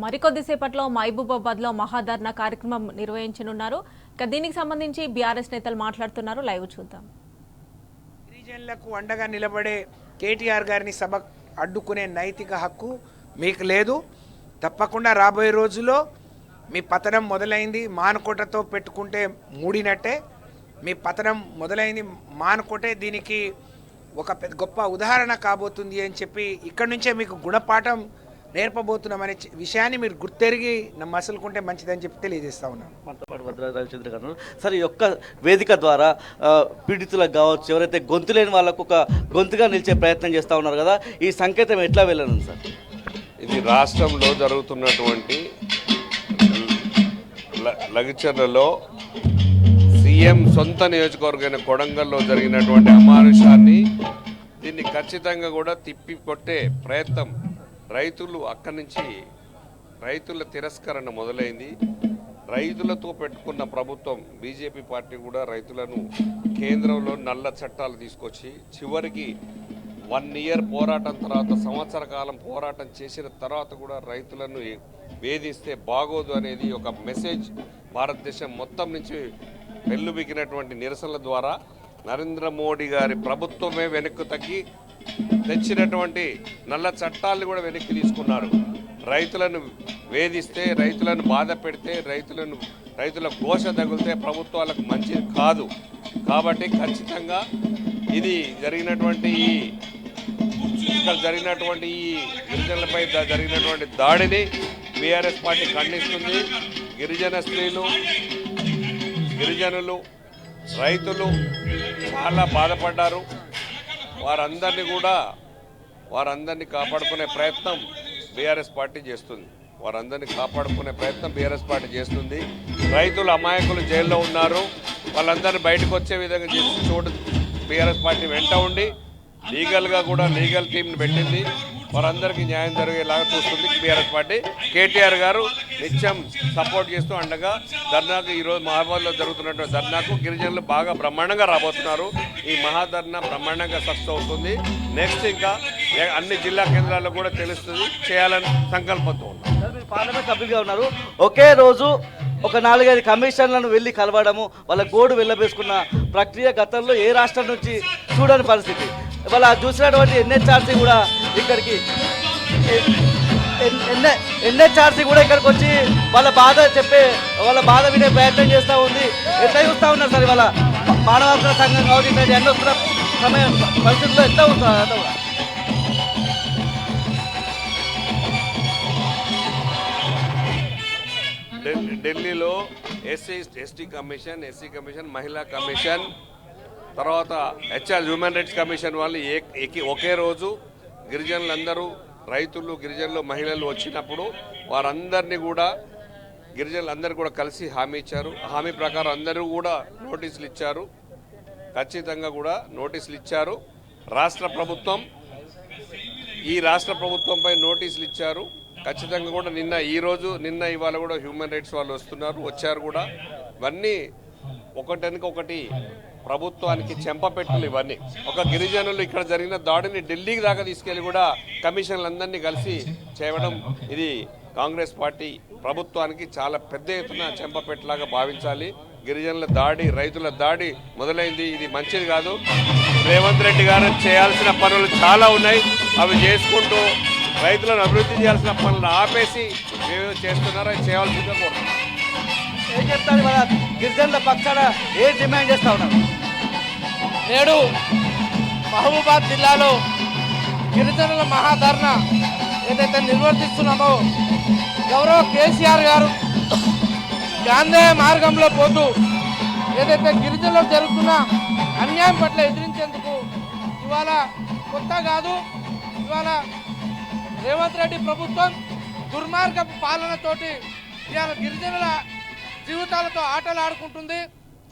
మరికొద్దిసేపట్లో మహబూబాబాద్లో మహాధర్నా కార్యక్రమం నిర్వహించనున్నారు. దీనికి సంబంధించి బీఆర్ఎస్ నేతలు మాట్లాడుతున్నారు. లైవ్ చూద్దాం. గిరిజనులకు అండగా నిలబడే కేటీఆర్ గారిని సభ అడ్డుకునే నైతిక హక్కు మీకు లేదు. తప్పకుండా రాబోయే రోజుల్లో మీ పతనం మొదలైంది. మానకోటతో పెట్టుకుంటే మూడినట్టే. మీ పతనం మొదలైంది మానకోటే దీనికి ఒక గొప్ప ఉదాహరణ కాబోతుంది అని చెప్పి ఇక్కడి నుంచే మీకు గుణపాఠం నేర్పబోతున్నామనే విషయాన్ని మీరు గుర్తెరిగి మసలుకుంటే మంచిదని చెప్పి తెలియజేస్తా ఉన్నాను. రవిచంద్ర గారు, సరే ఈ యొక్క వేదిక ద్వారా పీడితులకు కావచ్చు, ఎవరైతే గొంతు లేని వాళ్ళకు ఒక గొంతుగా నిలిచే ప్రయత్నం చేస్తూ ఉన్నారు కదా, ఈ సంకేతం ఎట్లా వెళ్ళను సార్? ఇది రాష్ట్రంలో జరుగుతున్నటువంటి లగిచర్లలో సీఎం సొంత నియోజకవర్గమైన కొడంగల్లో జరిగినటువంటి అమానుషాన్ని దీన్ని ఖచ్చితంగా కూడా తిప్పి కొట్టే ప్రయత్నం రైతులు అక్కడి నుంచి రైతుల తిరస్కరణ మొదలైంది. రైతులతో పెట్టుకున్న ప్రభుత్వం బీజేపీ పార్టీ కూడా రైతులను కేంద్రంలో నల్ల చట్టాలు తీసుకొచ్చి చివరికి 1 ఇయర్ పోరాటం తర్వాత సంవత్సర కాలం పోరాటం చేసిన తర్వాత కూడా రైతులను వేధిస్తే బాగోదు అనేది ఒక మెసేజ్ భారతదేశం మొత్తం నుంచి వెల్లుబికినటువంటి నిరసనల ద్వారా నరేంద్ర మోడీ గారి ప్రభుత్వమే వెనక్కు తగ్గి తెచ్చినటువంటి నల్ల చట్టాలను కూడా వెనక్కి తీసుకున్నారు. రైతులను వేధిస్తే, రైతులను బాధ పెడితే, రైతుల ఘోష తగిలితే ప్రభుత్వాలకు మంచిది కాదు. కాబట్టి ఖచ్చితంగా ఇది జరిగినటువంటి ఇక్కడ జరిగినటువంటి ఈ గిరిజనులపై జరిగినటువంటి దాడిని బీఆర్ఎస్ పార్టీ ఖండిస్తుంది. గిరిజన స్త్రీలు, గిరిజనులు, రైతులు చాలా బాధపడ్డారు. వారందరినీ కాపాడుకునే ప్రయత్నం బీఆర్ఎస్ పార్టీ చేస్తుంది. రైతులు అమాయకులు జైల్లో ఉన్నారు. వాళ్ళందరినీ బయటకు వచ్చే విధంగా చేసి చోటు బీఆర్ఎస్ పార్టీ వెంట ఉండి లీగల్గా కూడా లీగల్ టీంని పెట్టింది. వారందరికీ న్యాయం జరిగేలాగా చూస్తుంది బీఆర్ఎస్ పార్టీ. కేటీఆర్ గారు నిత్యం సపోర్ట్ చేస్తూ అండగా ధర్నాకు ఈరోజు మహబూబాబాద్లో జరుగుతున్నటువంటి ధర్నాకు గిరిజనులు బాగా బ్రహ్మాండంగా రాబోతున్నారు. ఈ మహాధర్నా బ్రహ్మాండంగా సక్సెస్ అవుతుంది. నెక్స్ట్ ఇంకా అన్ని జిల్లా కేంద్రాల్లో కూడా తెలుస్తుంది, చేయాలని సంకల్పంతో ఉన్నారు. పార్లమెంట్ సభ్యులుగా ఉన్నారు. ఒకే రోజు ఒక 4-5 కమిషన్లను వెళ్ళి కలవడము, వాళ్ళ గోడు వెళ్ళబేసుకున్న ప్రక్రియ గతంలో ఏ రాష్ట్రం నుంచి చూడని పరిస్థితి. వాళ్ళ చూసినటువంటి ఎన్హెచ్ఆర్సీ కూడా ఇక్కడికి వచ్చి వాళ్ళ బాధ వినే ప్రయత్నం చేస్తూ ఉంది. ఎట్లా చూస్తూ ఉన్నారు సార్ ఇవాళ మానవ హక్కుల సంఘం కావచ్చు, ఇట్లాంటి ఎన్నో సమయం పరిస్థితుల్లో ఎట్లా ఉంటుంది? ఢిల్లీలో ఎస్సీ కమిషన్, మహిళా కమిషన్, తర్వాత హ్యూమన్ రైట్స్ కమిషన్ వాళ్ళు ఒకే రోజు గిరిజనులందరూ, రైతులు, గిరిజనులు, మహిళలు వచ్చినప్పుడు గిరిజనులందరూ కూడా కలిసి హామీ ఇచ్చారు. హామీ ప్రకారం అందరూ కూడా నోటీసులు ఇచ్చారు. ఖచ్చితంగా కూడా నోటీసులు ఇచ్చారు. రాష్ట్ర ప్రభుత్వంపై నోటీసులు ఇచ్చారు. ఖచ్చితంగా కూడా నిన్న ఇవాళ కూడా హ్యూమన్ రైట్స్ వాళ్ళు వచ్చారు కూడా. ఇవన్నీ ఒకటి ప్రభుత్వానికి చెంపపెట్టులు. ఇవన్నీ ఒక గిరిజనులు ఇక్కడ జరిగిన దాడిని ఢిల్లీకి దాకా తీసుకెళ్లి కూడా కమిషన్లందరినీ కలిసి చేయడం, ఇది కాంగ్రెస్ పార్టీ ప్రభుత్వానికి చాలా పెద్ద ఎత్తున చెంపపెట్టులాగా భావించాలి. గిరిజనుల దాడి, రైతుల దాడి మొదలైంది. ఇది మంచిది కాదు. రేవంత్ రెడ్డి గారు చేయాల్సిన పనులు చాలా ఉన్నాయి. అవి చేసుకుంటూ రైతులను అభివృద్ధి చేయాల్సిన పనులను ఆపేసి ఏమేమి చేస్తున్నారో చేయాల్సిందిగా కోరుతున్నాం. ఏం చెప్తారు మన గిరిజనుల పక్షాన ఏం డిమాండ్ చేస్తా ఉన్నారు? నేడు మహబూబాబాద్ జిల్లాలో గిరిజనుల మహాధర్నా ఏదైతే నిర్వర్తిస్తున్నామో, గౌరవ కేసీఆర్ గారు గాంధీ మార్గంలో పోతూ ఏదైతే గిరిజనులకు జరుగుతున్న అన్యాయం పట్ల ఎదిరించేందుకు ఇవాళ కొత్త కాదు, ఇవాళ రేవంత్ రెడ్డి ప్రభుత్వం దుర్మార్గపు పాలనతోటి ఇవాళ గిరిజనుల జీవితాలతో ఆటలు ఆడుకుంటుంది.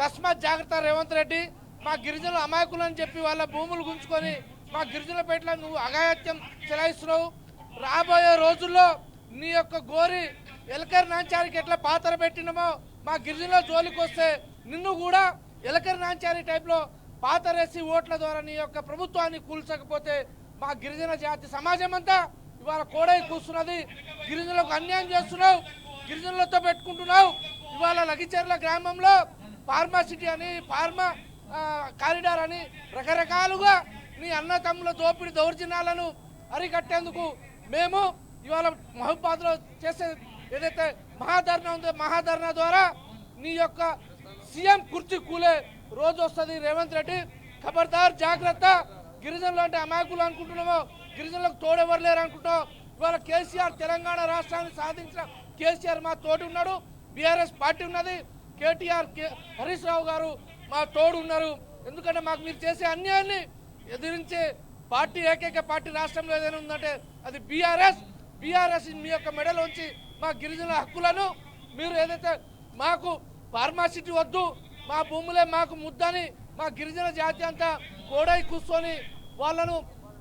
తస్మాత్ జాగ్రత్త రేవంత్ రెడ్డి. మా గిరిజనులు అమాయకులు అని చెప్పి వాళ్ళ భూములు గుంజుకొని మా గిరిజనుల పేట్ల నువ్వు అఘాయత్యం చెలాయిస్తున్నావు. రాబోయే రోజుల్లో నీ యొక్క గోరి ఎలకరి నాంచారికి ఎట్లా పాతర పెట్టినామో మా గిరిజనుల జోలికి వస్తే నిన్ను కూడా ఎలకరి నాంచారి టైప్లో పాతరేసి ఓట్ల ద్వారా నీ యొక్క ప్రభుత్వాన్ని కూల్చకపోతే మా గిరిజన జాతి సమాజం అంతా ఇవాళ కోడై కూస్తున్నది. గిరిజనులకు అన్యాయం చేస్తున్నావు, గిరిజనులతో పెట్టుకుంటున్నావు. ఇవాళ లగిచెర్ల గ్రామంలో ఫార్మాసిటీ అని, ఫార్మా కారిడార్ అని రకరకాలుగా నీ అన్న తమ్ముల దోపిడీ దౌర్జన్యాలను అరికట్టేందుకు మేము ఇవాళ మహబూబాబాద్లో చేసే ఏదైతే మహాధర్నా ఉందో మహాధర్నా ద్వారా నీ యొక్క సీఎం కుర్చీ కూలే రోజు వస్తుంది. రేవంత్ రెడ్డి ఖబర్దార్, జాగ్రత్త. గిరిజనులు అంటే అమాయకులు అనుకుంటున్నామో, గిరిజనులకు తోడెవరు లేరు అనుకుంటాం. ఇవాళ కేసీఆర్ తెలంగాణ రాష్ట్రాన్ని సాధించిన కేసీఆర్ మా తోడు ఉన్నాడు, బీఆర్ఎస్ పార్టీ ఉన్నది, కేటీఆర్ హరీష్ రావు గారు మా తోడు ఉన్నారు. ఎందుకంటే మాకు మీరు చేసే అన్యాయాన్ని ఎదిరించే పార్టీ ఏకైక పార్టీ రాష్ట్రంలో ఏదైనా ఉందంటే అది బీఆర్ఎస్. బీఆర్ఎస్ మీ యొక్క మెడలోంచి మా గిరిజనుల హక్కులను మీరు ఏదైతే మాకు ఫార్మాసిటీ వద్దు, మా భూములే మాకు ముద్దని మా గిరిజన జాతి అంతా కోడై కూర్చొని వాళ్ళను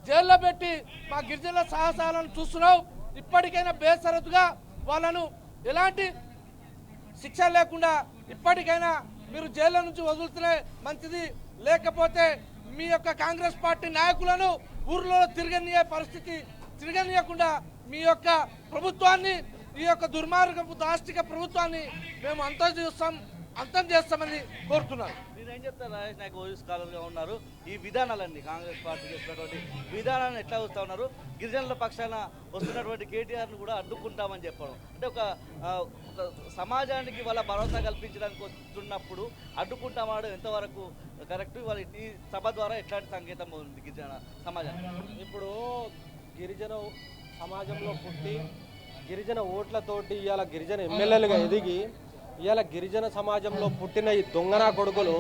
జైల్లో పెట్టి మా గిరిజనుల సాహసాలను చూస్తున్నావు. ఇప్పటికైనా బేసరతుగా వాళ్ళను ఎలాంటి శిక్ష లేకుండా ఇప్పటికైనా మీరు జైల్లో నుంచి వదులుతూనే మంచిది. లేకపోతే మీ యొక్క కాంగ్రెస్ పార్టీ నాయకులను ఊర్లో తిరగనీయకుండా మీ యొక్క ప్రభుత్వాన్ని, ఈ యొక్క దుర్మార్గపు దాష్టిక ప్రభుత్వాన్ని మేము అంతం చేస్తామని కోరుతున్నాను. మీరేం చెప్తారు? రాజేష్ నాయక్ ఓయూ స్కాలర్గా ఉన్నారు. ఈ విధానాలన్నీ కాంగ్రెస్ పార్టీ చేస్తున్నటువంటి విధానాన్ని ఎట్లా చూస్తూ ఉన్నారు? గిరిజనుల పక్షాన వస్తున్నటువంటి కేటీఆర్ను కూడా అడ్డుకుంటామని చెప్పడం అంటే ఒక సమాజానికి వాళ్ళ భరోసా కల్పించడానికి వస్తున్నప్పుడు అడ్డుకుంటామనడం ఎంతవరకు కరెక్ట్? వాళ్ళ ఈ సభ ద్వారా ఎట్లాంటి సంకేతం ఉంది గిరిజన సమాజానికి? ఇప్పుడు గిరిజన సమాజంలో పుట్టి గిరిజన ఓట్లతోటి ఇవాళ గిరిజన ఎమ్మెల్యేలుగా ఎదిగి ఇవాళ గిరిజన సమాజంలో పుట్టిన ఈ దొంగన కొడుకులు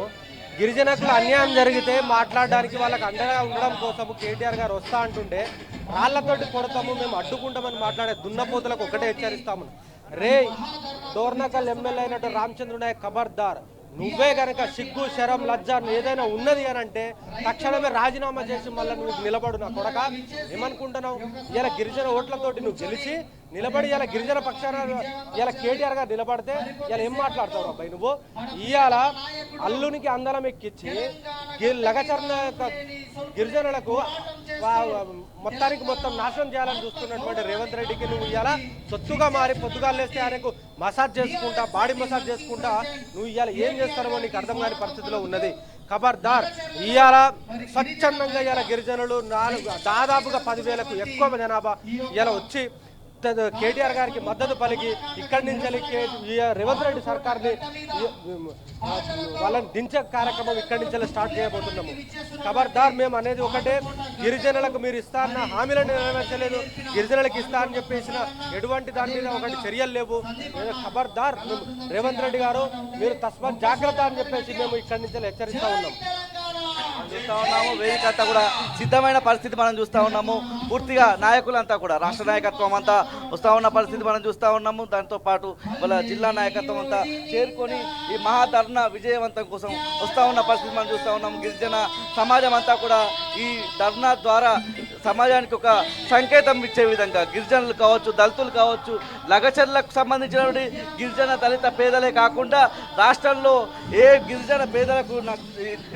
గిరిజనకులు అన్యాయం జరిగితే మాట్లాడడానికి వాళ్ళకి అండగా ఉండడం కోసం కేటీఆర్ గారు వస్తా అంటుంటే రాళ్లతోటి కొడతాము, మేము అడ్డుకుంటామని మాట్లాడే దున్నపోతులకు ఒకటే హెచ్చరిస్తాము. రే డోర్నకల్ ఎమ్మెల్యే అయినట్టు రామచంద్ర నాయక్ ఖబర్దార్, నువ్వే కనుక సిగ్గు శరం లజ్జ ఏదైనా ఉన్నది అని అంటే తక్షణమే రాజీనామా చేసి మళ్ళీ నువ్వు నిలబడు. నా కొడక ఏమనుకుంటున్నావు? ఇలా గిరిజన ఓట్లతోటి నువ్వు గెలిచి నిలబడి ఇలా గిరిజన పక్షాన ఇలా కేటీఆర్ గారు నిలబడితే ఇలా ఏం మాట్లాడతావు అబ్బాయి నువ్వు? ఇవాళ అల్లునికి అందరం ఎక్కించి లగచర్ల గిరిజనులకు మొత్తానికి మొత్తం నాశనం చేయాలని చూస్తున్నటువంటి రేవంత్ రెడ్డికి నువ్వు ఇవాళ సొత్తుగా మారి పొద్దుగాలు లేస్తే ఆయనకు మసాజ్ చేసుకుంటా, బాడీ మసాజ్ చేసుకుంటా నువ్వు ఇవాళ ఏం చేస్తారో నీకు అర్థం కాని పరిస్థితిలో ఉన్నది. ఖబర్దార్, ఇవాళ స్వచ్ఛందంగా ఇవాళ గిరిజనులు దాదాపుగా 10,000కు ఎక్కువ జనాభా ఇలా వచ్చి కేటీఆర్ గారికి మద్దతు పలికి ఇక్కడి నుంచి రేవంత్ రెడ్డి సర్కార్ని వాళ్ళని దించే కార్యక్రమం ఇక్కడి నుంచి స్టార్ట్ చేయబోతున్నాము. ఖబర్దార్, మేము అనేది ఒకటే, గిరిజనులకు మీరు ఇస్తా అన్న హామీలను నెరవేర్చలేదు, గిరిజనులకు ఇస్తా అని చెప్పేసిన ఎటువంటి దాని మీద ఒకటి చర్యలు లేవు. ఖబర్దార్ రేవంత్ రెడ్డి గారు, మీరు తస్మాత్ జాగ్రత్త అని చెప్పేసి మేము ఇక్కడి నుంచి హెచ్చరిస్తూ ఉన్నాం. చూస్తూ ఉన్నాము వేదిక అంతా కూడా సిద్ధమైన పరిస్థితి మనం చూస్తూ ఉన్నాము. పూర్తిగా నాయకులంతా కూడా రాష్ట్ర నాయకత్వం అంతా వస్తూ ఉన్న పరిస్థితి మనం చూస్తూ ఉన్నాము. దాంతోపాటు వాళ్ళ జిల్లా నాయకత్వం అంతా చేరుకొని ఈ మహాధర్నా విజయవంతం కోసం వస్తూ ఉన్న పరిస్థితి మనం చూస్తూ ఉన్నాము. గిరిజన సమాజం అంతా కూడా ఈ ధర్నా ద్వారా సమాజానికి ఒక సంకేతం ఇచ్చే విధంగా గిరిజనులు కావచ్చు, దళితులు కావచ్చు, లగచర్లకు సంబంధించినటువంటి గిరిజన దళిత పేదలే కాకుండా రాష్ట్రంలో ఏ గిరిజన పేదలకు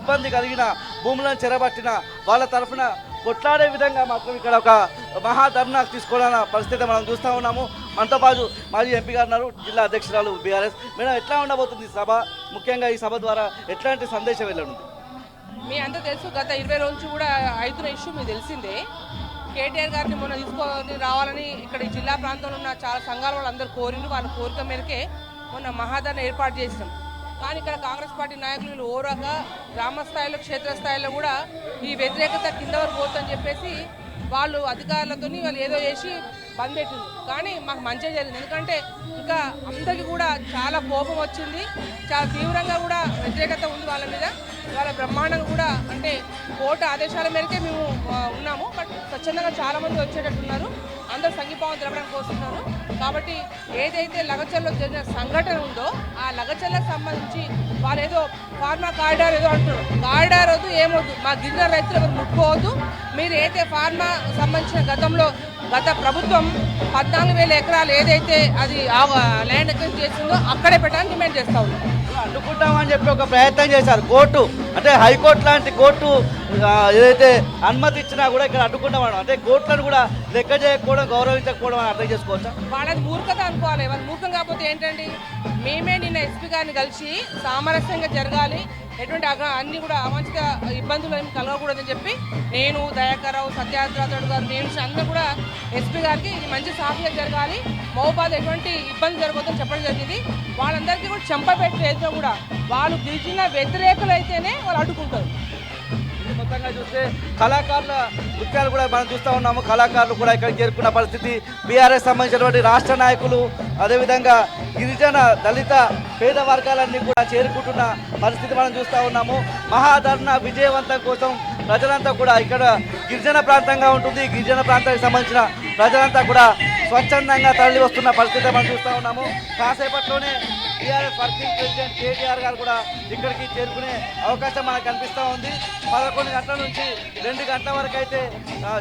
ఇబ్బంది కలిగిన భూములను చెరబట్టిన వాళ్ళ తరఫున కొట్లాడే విధంగా మాత్రం ఇక్కడ ఒక మహాధర్నా తీసుకోవాలన్న పరిస్థితి మనం చూస్తూ ఉన్నాము. మనతో పాటు మాజీ ఎంపీ గారు ఉన్నారు, జిల్లా అధ్యక్షురాలు బీఆర్ఎస్. మేడం, ఎట్లా ఉండబోతుంది సభ? ముఖ్యంగా ఈ సభ ద్వారా ఎట్లాంటి సందేశం వెళ్ళనుంది? మీ అంతా తెలుసు, గత 20 రోజుల నుంచి కూడా అవుతున్న ఇష్యూ మీకు తెలిసిందే. కేటీఆర్ గారిని మొన్న తీసుకొని రావాలని ఇక్కడ ఈ జిల్లా ప్రాంతంలో ఉన్న చాలా సంఘాల వాళ్ళందరూ కోరిను. వాళ్ళ కోరిక మేరకే మొన్న మహాధర్నా ఏర్పాటు చేసినాం. కానీ ఇక్కడ కాంగ్రెస్ పార్టీ నాయకులు ఓరగా గ్రామ స్థాయిలో, క్షేత్రస్థాయిలో కూడా ఈ వ్యతిరేకత కింద వరకు పోతుందని చెప్పేసి వాళ్ళు అధికారులతో వాళ్ళు ఏదో చేసి బంద్ పెట్టింది. కానీ మాకు మంచిగా జరిగింది, ఎందుకంటే ఇంకా అందరికీ కూడా చాలా కోపం వచ్చింది, చాలా తీవ్రంగా కూడా వ్యతిరేకత ఉంది వాళ్ళ మీద. వాళ్ళ బ్రహ్మాండంగా కూడా అంటే కోర్టు ఆదేశాల మేరకే మేము ఉన్నాము. బట్ స్వచ్ఛందంగా చాలామంది వచ్చేటట్టున్నారు, అందరూ సంఘీభావం తెలపడానికి వస్తున్నారు. కాబట్టి ఏదైతే లగచర్లో జరిగిన సంఘటన ఉందో ఆ లగచర్లకు సంబంధించి వాళ్ళు ఏదో ఫార్మా కారిడార్ ఏదో అంటున్నారు. కారిడార్ వద్దు, ఏమొద్దు, మా గిరిజన రైతులు ఎవరు ముట్టుకోవద్దు. మీరు ఏదైతే ఫార్మా సంబంధించిన గతంలో గత ప్రభుత్వం 14,000 ఎకరాలు ఏదైతే అది ల్యాండ్ ఎక్వైర్ చేసిందో అక్కడే పెట్టడానికి డిమాండ్ చేస్తా ఉన్నాం. అడ్డుకుంటామని చెప్పి ఒక ప్రయత్నం చేశారు కోర్టు, అంటే హైకోర్టు లాంటి కోర్టు ఏదైతే అనుమతి ఇచ్చినా కూడా ఇక్కడ అడ్డుకుంటామని, అంటే కోర్టులను కూడా లెక్క చేయకపోవడం, గౌరవించకపోవడం అని అర్థం చేసుకోవచ్చా? వాళ్ళది మూర్ఖత అనుకోవాలి. వాళ్ళు మూర్ఖం కాకపోతే ఏంటండి, మేమే నిన్న ఎస్పీ గారిని కలిసి సామరస్యంగా జరగాలి, ఎటువంటి అన్ని కూడా అవాంఛిత ఇబ్బందులు ఏమి కలగకూడదని చెప్పి నేను, దయాకర్రావు, సత్యాగ్రహుడు గారు, నేను అందరూ కూడా ఎస్పీ గారికి ఇది మంచి సాఫీగా జరగాలి, మహబూబాద్ ఎటువంటి ఇబ్బంది జరగవద్దని చెప్పడం జరిగింది. వాళ్ళందరికీ కూడా చెంపపెట్టేదో కూడా వాళ్ళు గిరిజన వ్యతిరేకులు అయితేనే వాళ్ళు అడ్డుకుంటారు. మొత్తంగా చూస్తే కళాకారుల నృత్యాలు కూడా మనం చూస్తూ ఉన్నాము. కళాకారులు కూడా ఇక్కడ చేరుకున్న పరిస్థితి. బీఆర్ఎస్ సంబంధించినటువంటి రాష్ట్ర నాయకులు, అదేవిధంగా గిరిజన, దళిత, పేద వర్గాలన్నీ కూడా చేరుకుంటున్న పరిస్థితి మనం చూస్తూ ఉన్నాము. మహాధర్నా విజయవంతం కోసం ప్రజలంతా కూడా, ఇక్కడ గిరిజన ప్రాంతంగా ఉంటుంది, గిరిజన ప్రాంతానికి సంబంధించిన ప్రజలంతా కూడా స్వచ్ఛందంగా తరలి వస్తున్న పరిస్థితి మనం చూస్తూ ఉన్నాము. కాసేపట్లోనే టీఆర్ఎస్ వర్కింగ్ ప్రెసిడెంట్ కేటీఆర్ గారు కూడా ఇక్కడికి చేరుకునే అవకాశం మనకు కనిపిస్తూ ఉంది. 11 గంటల నుంచి 2 గంటల వరకు అయితే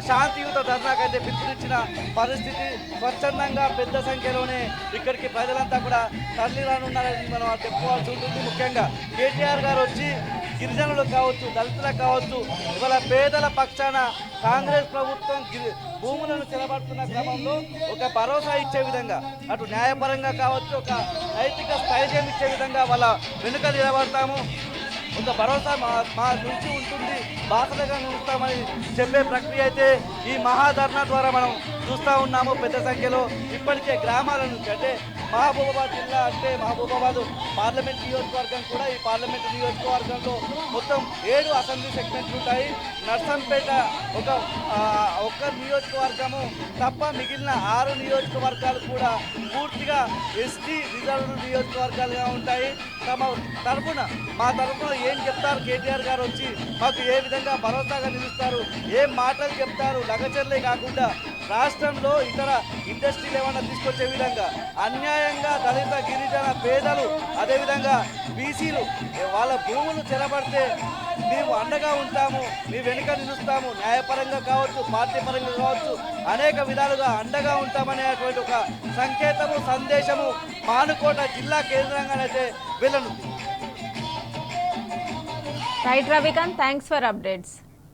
శాంతియుత ధర్నాకైతే పిలుపునిచ్చిన పరిస్థితి. స్వచ్ఛందంగా పెద్ద సంఖ్యలోనే ఇక్కడికి ప్రజలంతా కూడా తరలి రానున్నారని మనం చెప్పుకోవాల్సి ఉంటుంది. ముఖ్యంగా కేటీఆర్ గారు వచ్చి గిరిజనులు కావచ్చు, దళితులకు కావచ్చు, ఇవాళ పేదల పక్షాన కాంగ్రెస్ ప్రభుత్వం భూములను చెలబడుతున్న క్రమంలో ఒక భరోసా ఇచ్చే విధంగా, అటు న్యాయపరంగా కావచ్చు, ఒక నైతిక స్థైర్యం ఇచ్చే విధంగా వాళ్ళ వెనుక నిలబడతాము, ఒక భరోసా మా నుంచి ఉంటుంది, బాసటగా నిలుస్తామని చెప్పే ప్రక్రియ అయితే ఈ మహాధర్నా ద్వారా మనం చూస్తూ ఉన్నాము. పెద్ద సంఖ్యలో ఇప్పటికే గ్రామాల నుంచి, అంటే మహబూబాబాద్ జిల్లా అంటే మహబూబాబాద్ పార్లమెంట్ నియోజకవర్గం కూడా, ఈ పార్లమెంట్ నియోజకవర్గంలో మొత్తం 7 అసెంబ్లీ సెగ్మెంట్లు ఉంటాయి. నర్సంపేట ఒక నియోజకవర్గము తప్ప మిగిలిన 6 నియోజకవర్గాలు కూడా పూర్తిగా ఎస్టీ రిజర్వ్ నియోజకవర్గాలుగా ఉంటాయి. మా తరఫున ఏం చెప్తారు కేటీఆర్ గారు వచ్చి, మాకు ఏ విధంగా భరోసాగా నిలుస్తారు, ఏం మాటలు చెప్తారు, లగచర్లే కాకుండా రాష్ట్రంలో ఇతర ఇండస్ట్రీలు ఏమన్నా తీసుకొచ్చే విధంగా, అన్యాయంగా దళిత, గిరిజన, పేదలు, అదేవిధంగా బీసీలు వాళ్ళ భూములు చెరబడితే మేము అండగా ఉంటాము, మీ వెనుక నిలుస్తాము, న్యాయపరంగా కావచ్చు, పార్టీ పరంగా కావచ్చు, అనేక విధాలుగా అండగా ఉంటామనేటువంటి ఒక సంకేతము, సందేశము మానుకోట జిల్లా కేంద్రంగానైతే వెళ్ళను. Right Ravikant, thanks for updates.